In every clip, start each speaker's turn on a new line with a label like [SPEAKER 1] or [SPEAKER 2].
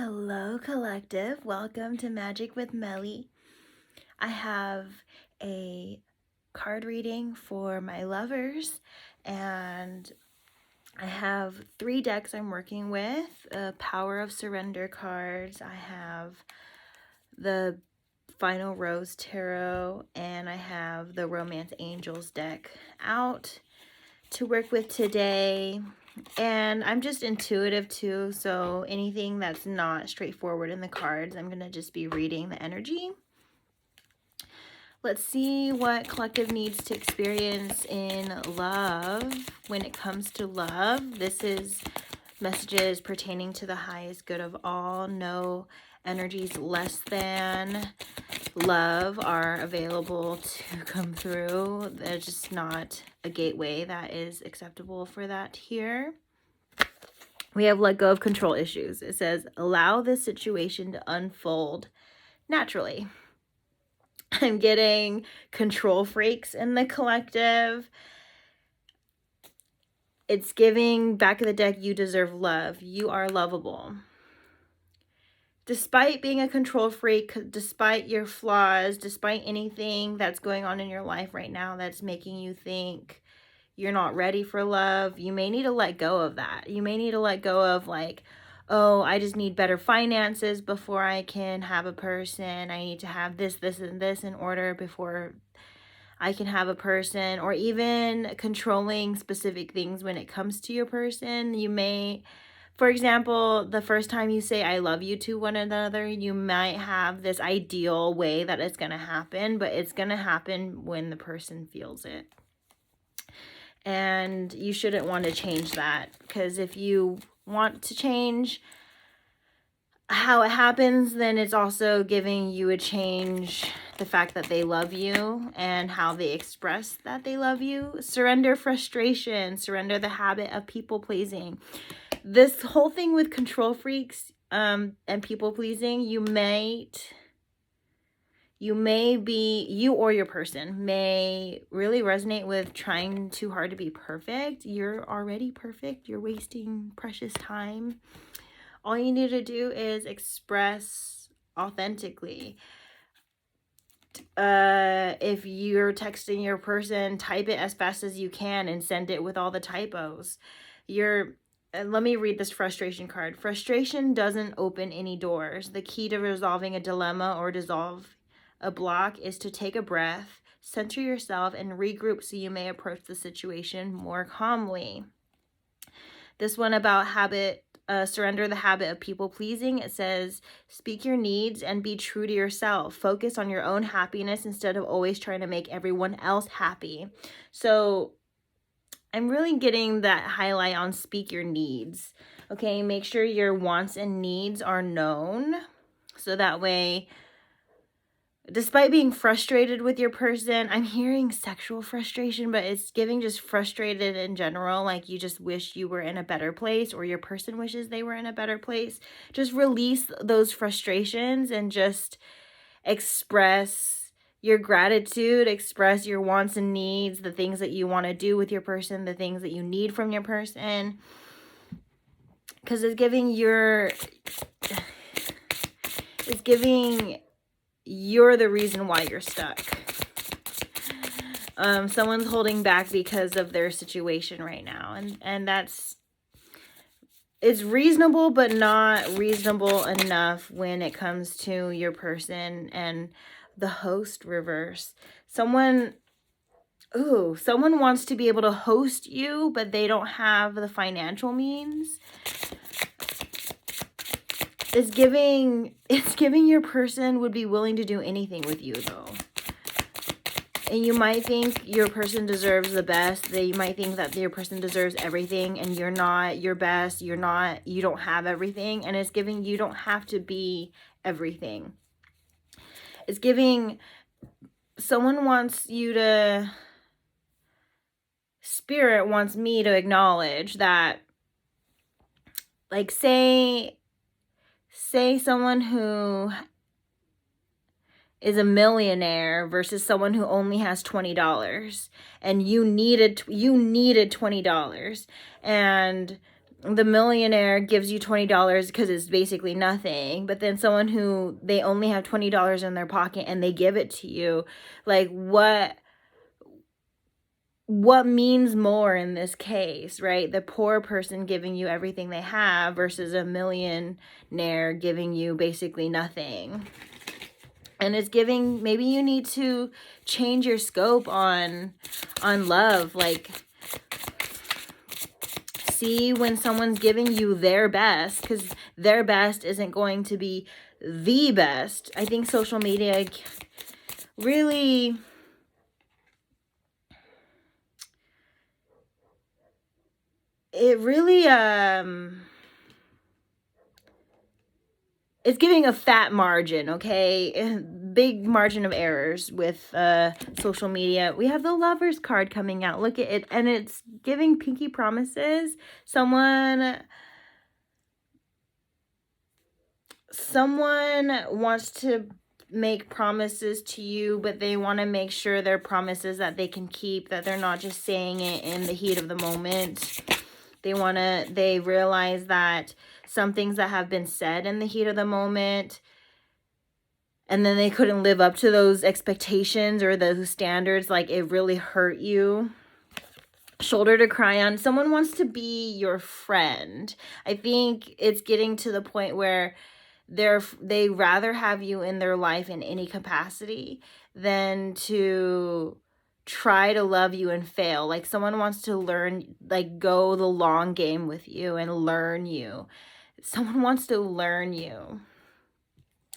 [SPEAKER 1] Hello, Collective. Welcome to Magic with Melly. I have a card reading for my lovers, and I have 3 decks I'm working with. The Power of Surrender cards. I have the Final Rose Tarot, and I have the Romance Angels deck out to work with today. And I'm just intuitive too, so anything that's not straightforward in the cards, I'm going to just be reading the energy. Let's see what collective needs to experience in love. When it comes to love, this is messages pertaining to the highest good of all. No energies less than love are available to come through. There's just not a gateway that is acceptable for that here. We have let go of control issues. It says, allow this situation to unfold naturally. I'm getting control freaks in the collective. It's giving back of the deck, you deserve love. You are lovable. Despite being a control freak, despite your flaws, despite anything that's going on in your life right now that's making you think you're not ready for love, you may need to let go of that. You may need to let go of like, oh, I just need better finances before I can have a person. I need to have this, this, and this in order before I can have a person, or even controlling specific things when it comes to your person. You may, for example, the first time you say I love you to one another, you might have this ideal way that it's going to happen, but it's going to happen when the person feels it. And you shouldn't want to change that, because if you want to change how it happens, then it's also giving you a change the fact that they love you and how they express that they love you. Surrender frustration, surrender the habit of people pleasing. This whole thing with control freaks and people pleasing, you or your person may really resonate with trying too hard to be perfect. You're already perfect. You're wasting precious time. All you need to do is express authentically. If you're texting your person, type it as fast as you can and send it with all the typos. Let me read this frustration card. Frustration doesn't open any doors. The key to resolving a dilemma or dissolve a block is to take a breath, center yourself, and regroup so you may approach the situation more calmly. This one about surrender the habit of people pleasing. It says, speak your needs and be true to yourself. Focus on your own happiness instead of always trying to make everyone else happy. So I'm really getting that highlight on speak your needs. Okay, make sure your wants and needs are known. So that way, despite being frustrated with your person, I'm hearing sexual frustration, but it's giving just frustrated in general. Like you just wish you were in a better place, or your person wishes they were in a better place. Just release those frustrations and just express your gratitude, express your wants and needs, the things that you want to do with your person, the things that you need from your person. Because it's giving you're the reason why you're stuck. Someone's holding back because of their situation right now. And it's reasonable, but not reasonable enough when it comes to your person. And the host reverse. Someone wants to be able to host you, but they don't have the financial means. It's giving your person would be willing to do anything with you, though. And you might think your person deserves the best. You might think that your person deserves everything, and you're not your best. You don't have everything. And it's giving you don't have to be everything. It's giving someone wants you to, spirit wants me to acknowledge that, like, say someone who is a millionaire versus someone who only has $20, and you needed $20, and the millionaire gives you $20 because it's basically nothing, but then someone who they only have $20 in their pocket and they give it to you, like what means more in this case, right? The poor person giving you everything they have versus a millionaire giving you basically nothing. And it's giving, maybe you need to change your scope on love. Like, see when someone's giving you their best, because their best isn't going to be the best. I think social media really, it's giving a fat margin, okay? Big margin of errors with social media. We have the Lovers card coming out. Look at it. And it's giving pinky promises. Someone wants to make promises to you, but they want to make sure they're promises that they can keep, that they're not just saying it in the heat of the moment. They realize that some things that have been said in the heat of the moment, and then they couldn't live up to those expectations or those standards, like it really hurt you. Shoulder to cry on. Someone wants to be your friend. I think it's getting to the point where they rather have you in their life in any capacity than to try to love you and fail. Like someone wants to learn, like go the long game with you and learn you. Someone wants to learn you.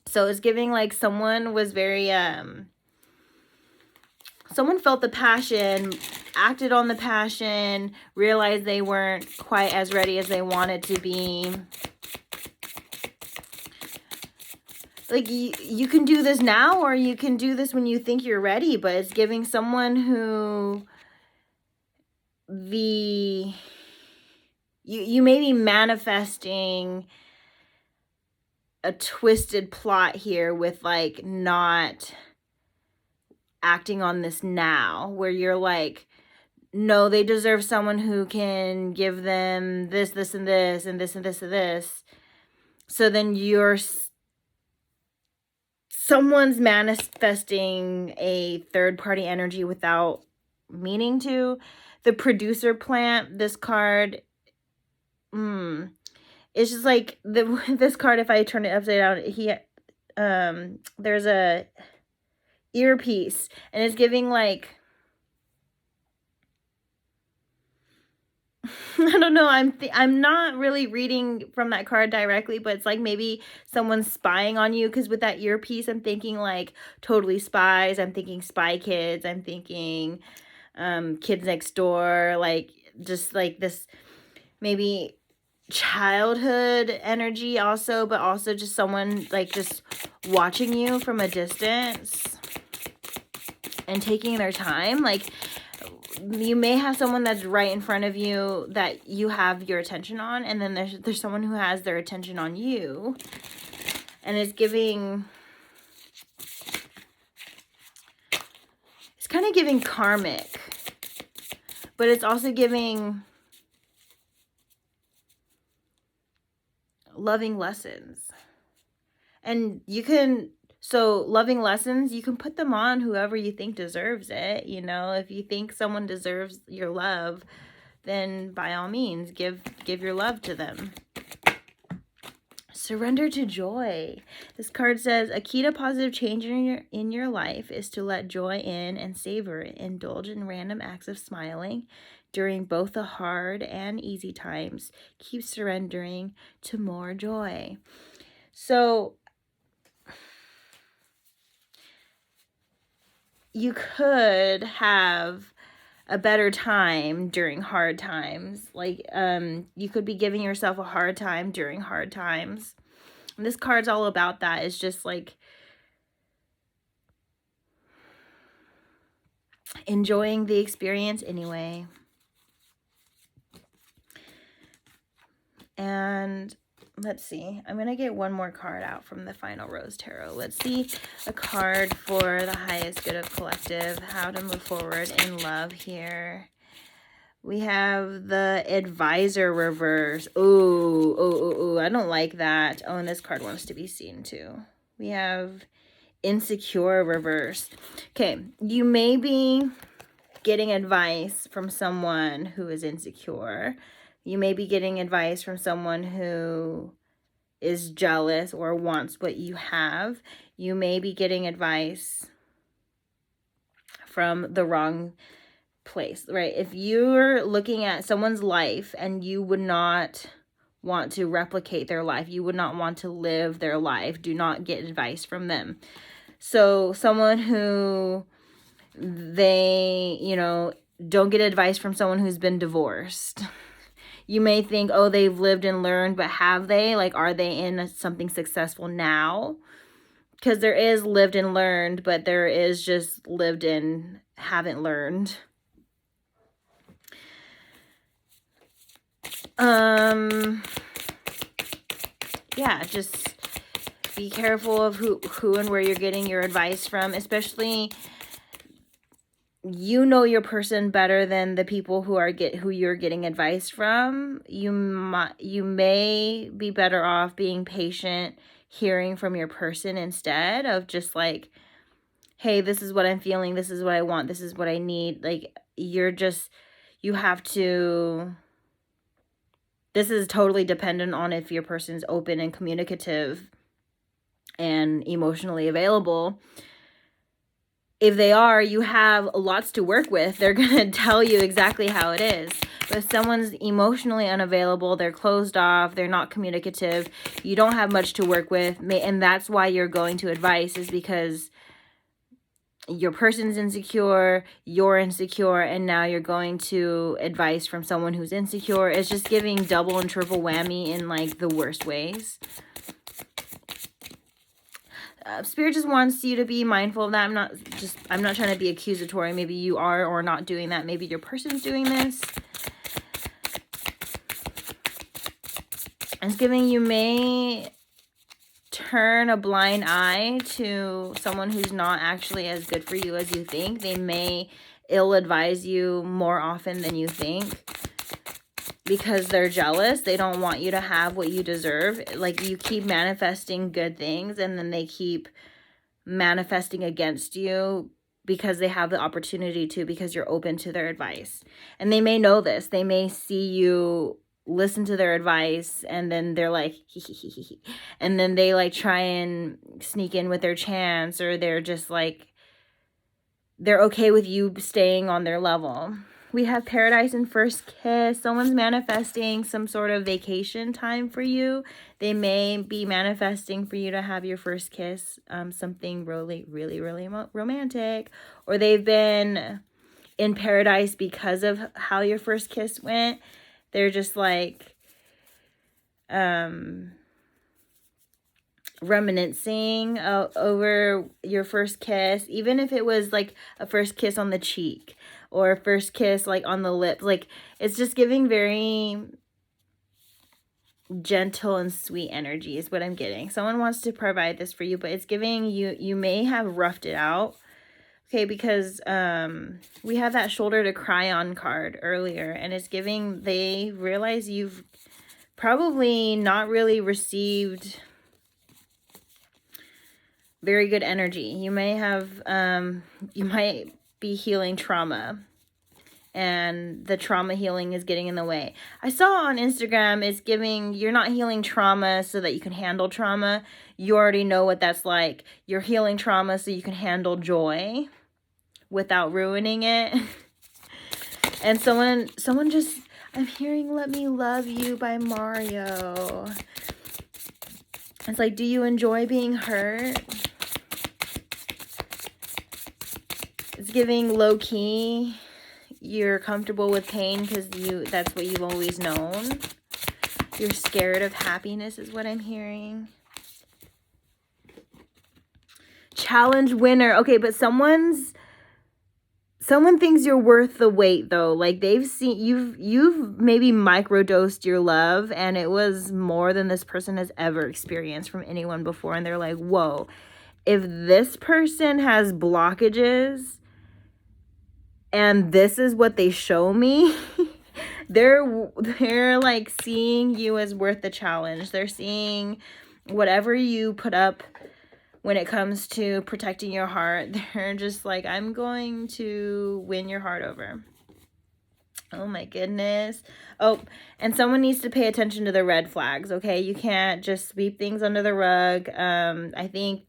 [SPEAKER 1] So it's giving like someone was very, someone felt the passion, acted on the passion, realized they weren't quite as ready as they wanted to be. Like, you can do this now, or you can do this when you think you're ready, but it's giving someone who you may be manifesting a twisted plot here with, like, not acting on this now, where you're like, no, they deserve someone who can give them this, this, and this, and this, and this, and this. So then someone's manifesting a third-party energy without meaning to. The producer plant, this card, it's just like this card, if I turn it upside down, there's a earpiece, and it's giving like, I don't know, I'm not really reading from that card directly, but it's like maybe someone's spying on you, because with that earpiece, I'm thinking like Totally Spies, I'm thinking Spy Kids, I'm thinking Kids Next Door, like just like this maybe childhood energy also, but also just someone like just watching you from a distance and taking their time. Like, you may have someone that's right in front of you that you have your attention on, and then there's someone who has their attention on you, and it's kind of giving karmic, but it's also giving loving lessons. And loving lessons, you can put them on whoever you think deserves it. You know, if you think someone deserves your love, then by all means, give your love to them. Surrender to joy. This card says, a key to positive change in your life is to let joy in and savor it. Indulge in random acts of smiling during both the hard and easy times. Keep surrendering to more joy. So you could have a better time during hard times. Like, you could be giving yourself a hard time during hard times. And this card's all about that. It's just like enjoying the experience anyway. And let's see. I'm going to get one more card out from the Final Rose Tarot. Let's see a card for the highest good of collective. How to move forward in love here We have the advisor reverse. Oh, I don't like that. Oh, and this card wants to be seen too. We have insecure reversed. Okay, you may be getting advice from someone who is insecure. You may be getting advice from someone who is jealous or wants what you have. You may be getting advice from the wrong place, right? If you're looking at someone's life and you would not want to replicate their life, you would not want to live their life, do not get advice from them. So someone who don't get advice from someone who's been divorced. You may think, oh, they've lived and learned, but have they? Like, are they in something successful now? Because there is lived and learned, but there is just lived and haven't learned. Yeah, just be careful of who and where you're getting your advice from, especially you know your person better than the people who you're getting advice from. You may be better off being patient, hearing from your person instead of just like, hey, this is what I'm feeling, this is what I want, this is what I need. Like, you have to, this is totally dependent on if your person's open and communicative and emotionally available. If they are, you have lots to work with. They're going to tell you exactly how it is. But if someone's emotionally unavailable, they're closed off, they're not communicative, you don't have much to work with. And that's why you're going to advice, is because your person's insecure, you're insecure, and now you're going to advice from someone who's insecure. It's just giving double and triple whammy in like the worst ways. Spirit just wants you to be mindful of that. I'm not trying to be accusatory. Maybe you are or not doing that. Maybe your person's doing this. It's giving you may turn a blind eye to someone who's not actually as good for you as you think. They may ill-advise you more often than you think because they're jealous. They don't want you to have what you deserve. Like, you keep manifesting good things and then they keep manifesting against you because they have the opportunity to, because you're open to their advice. And they may know this. They may see you listen to their advice and then they're like, and then they like try and sneak in with their chance, or they're just like, they're okay with you staying on their level. We have paradise and first kiss. Someone's manifesting some sort of vacation time for you. They may be manifesting for you to have your first kiss, something really, really, really romantic. Or they've been in paradise because of how your first kiss went. They're just like reminiscing over your first kiss, even if it was like a first kiss on the cheek or a first kiss like on the lips. Like, it's just giving very gentle and sweet energy is what I'm getting. Someone wants to provide this for you, but it's giving you may have roughed it out. Okay, because we have that shoulder to cry on card earlier, and it's giving, they realize you've probably not really received very good energy. You may have, you might be healing trauma, and the trauma healing is getting in the way. I saw on Instagram, it's giving, you're not healing trauma so that you can handle trauma. You already know what that's like. You're healing trauma so you can handle joy without ruining it. And someone just, I'm hearing Let Me Love You by Mario. It's like, do you enjoy being hurt? It's giving low key. You're comfortable with pain because that's what you've always known. You're scared of happiness is what I'm hearing. Challenge winner. Okay, but someone thinks you're worth the wait though. Like, they've seen you've maybe microdosed your love, and it was more than this person has ever experienced from anyone before, and they're like, whoa, if this person has blockages and this is what they show me, they're like seeing you as worth the challenge. They're seeing whatever you put up when it comes to protecting your heart. They're just like, I'm going to win your heart over. Oh my goodness. Oh, and someone needs to pay attention to the red flags, okay? You can't just sweep things under the rug. I think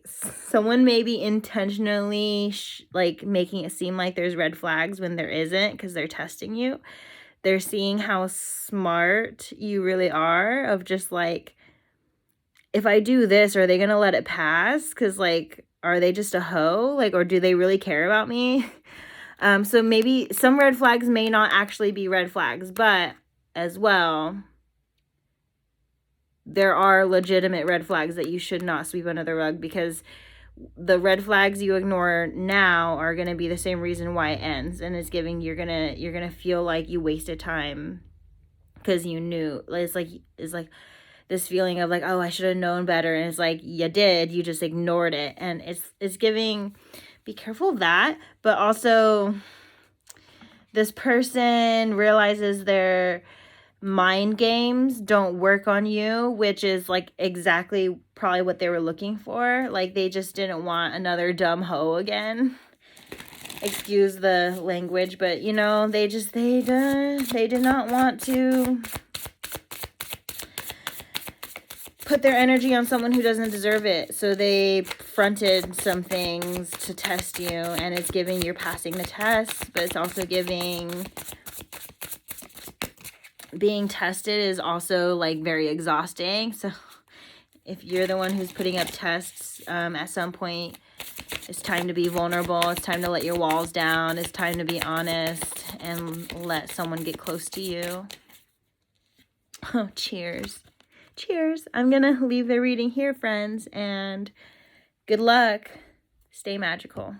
[SPEAKER 1] someone may be intentionally like making it seem like there's red flags when there isn't, because they're testing you. They're seeing how smart you really are, of just like, if I do this, are they gonna let it pass? Because like, are they just a hoe? Like, or do they really care about me? So maybe some red flags may not actually be red flags, but as well, there are legitimate red flags that you should not sweep under the rug, because the red flags you ignore now are going to be the same reason why it ends, and it's giving, you're going to feel like you wasted time because you knew. It's like this feeling of like, oh, I should have known better, and it's like, you did, you just ignored it. And it's giving, be careful of that. But also, this person realizes their mind games don't work on you, which is like exactly probably what they were looking for. Like, they just didn't want another dumb hoe again. Excuse the language, but you know, they did not want to put their energy on someone who doesn't deserve it. So they fronted some things to test you, and it's giving you're passing the test, but it's also giving being tested is also like very exhausting. So if you're the one who's putting up tests, at some point it's time to be vulnerable. It's time to let your walls down. It's time to be honest and let someone get close to you. Oh, cheers. Cheers. I'm going to leave the reading here, friends, and good luck. Stay magical.